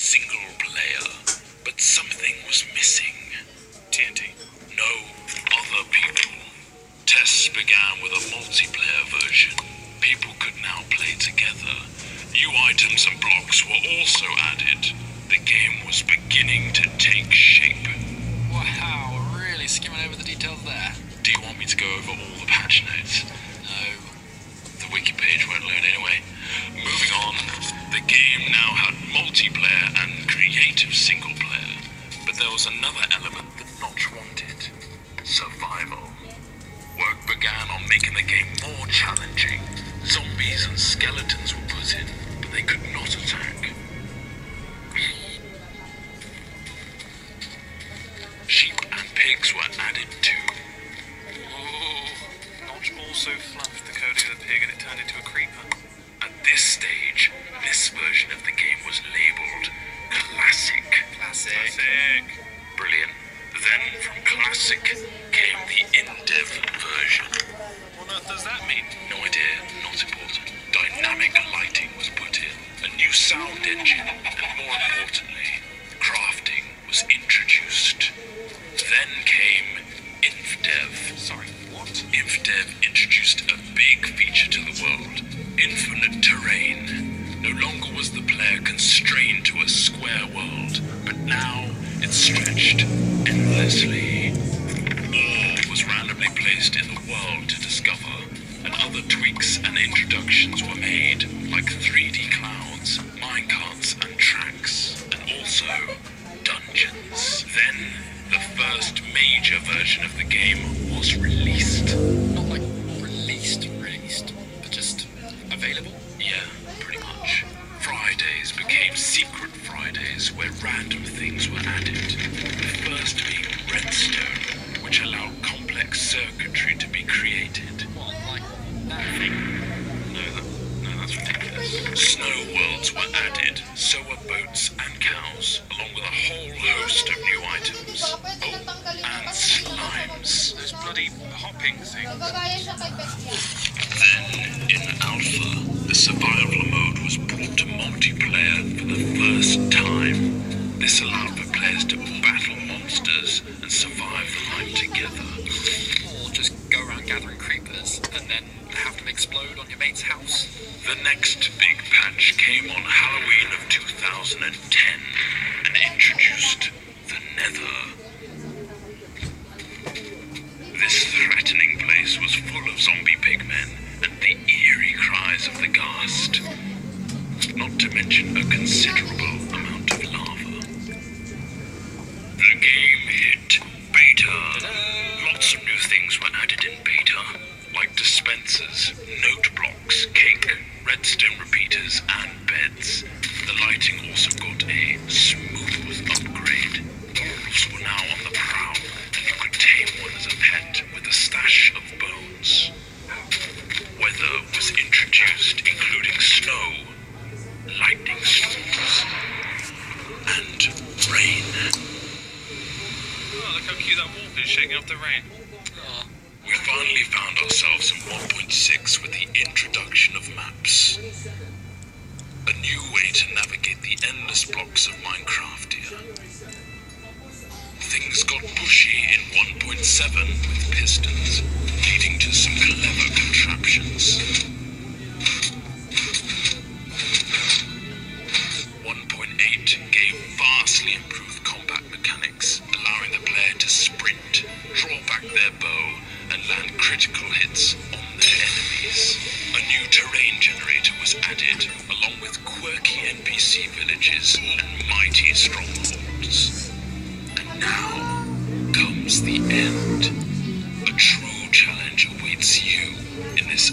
single player, but something was missing. TNT. No other people. Tests began with a multiplayer version. People could now play together. New items and blocks were also added. The game was beginning to take shape. Wow, really skimming over the details there. Do you want me to go over all the patch notes? No. The wiki page won't load anyway. Moving on, the game now had multiplayer and creative single player. But there was another element that Notch wanted. Survival. Work began on making the game more challenging. Zombies and skeletons were put in, but they could not attack. Sheep and pigs were added too. Notch also fluffed the coding of the pig and it turned into a creeper. At this stage, this version of the game was labeled Classic. Classic. Brilliant. Then from Classic came the in-dev version. What on earth does that mean? No idea, not important. Dynamic lighting was put in, a new sound engine, and more importantly, crafting was introduced. Then came InfDev. Sorry, what? InfDev introduced a big feature to the world, infinite terrain. No longer was the player constrained to a square world, but now it stretched endlessly. Ore was randomly placed in the world to discover, and other tweaks and introductions were made, like 3D clouds, minecarts and tracks, and also dungeons. Then, the first major version of the game was released. Not like released, but just available? Yeah, pretty much. Fridays became Secret Fridays, where random things were added. The first being Redstone, which allowed complex circuitry to be created. What, like that thing? No, that's ridiculous. Snow worlds were added, so were boats and cows, along with a whole host of new items. Oh, and slimes. Those bloody hopping things. Then, in Alpha, the survival mode was brought to multiplayer for the first time. This allowed for players to battle monsters and survive the night together. Or just go around gathering creepers and then have them explode on your mate's house. The next big patch came on Halloween of 2010 and introduced the Nether. This threatening place was full of zombie pigmen and the eerie cries of the ghast, not to mention a considerable amount of lava. The game hit beta. Lots of new things were added in beta, like dispensers, note blocks, cake, redstone repeaters, and beds. The lighting also got a smooth upgrade. Wolves were now on the prowl, and you could tame one as a pet with a stash of bones. Weather was introduced, including snow, lightning storms, and rain. Oh, look how cute that wolf is shaking off the rain. Oh, We finally found ourselves in 1.6 with the introduction of maps. A new way to navigate the endless blocks of Minecraft here. Things got pushy in 1.7 with pistons, leading to some clever contraptions. 1.8 gave vastly improved combat mechanics, allowing the player to sprint, draw back their bow, and land critical hits on their enemies. A new terrain generator was added, along with quirky NPC villages and mighty strongholds. And now comes the end. A true challenge awaits you in this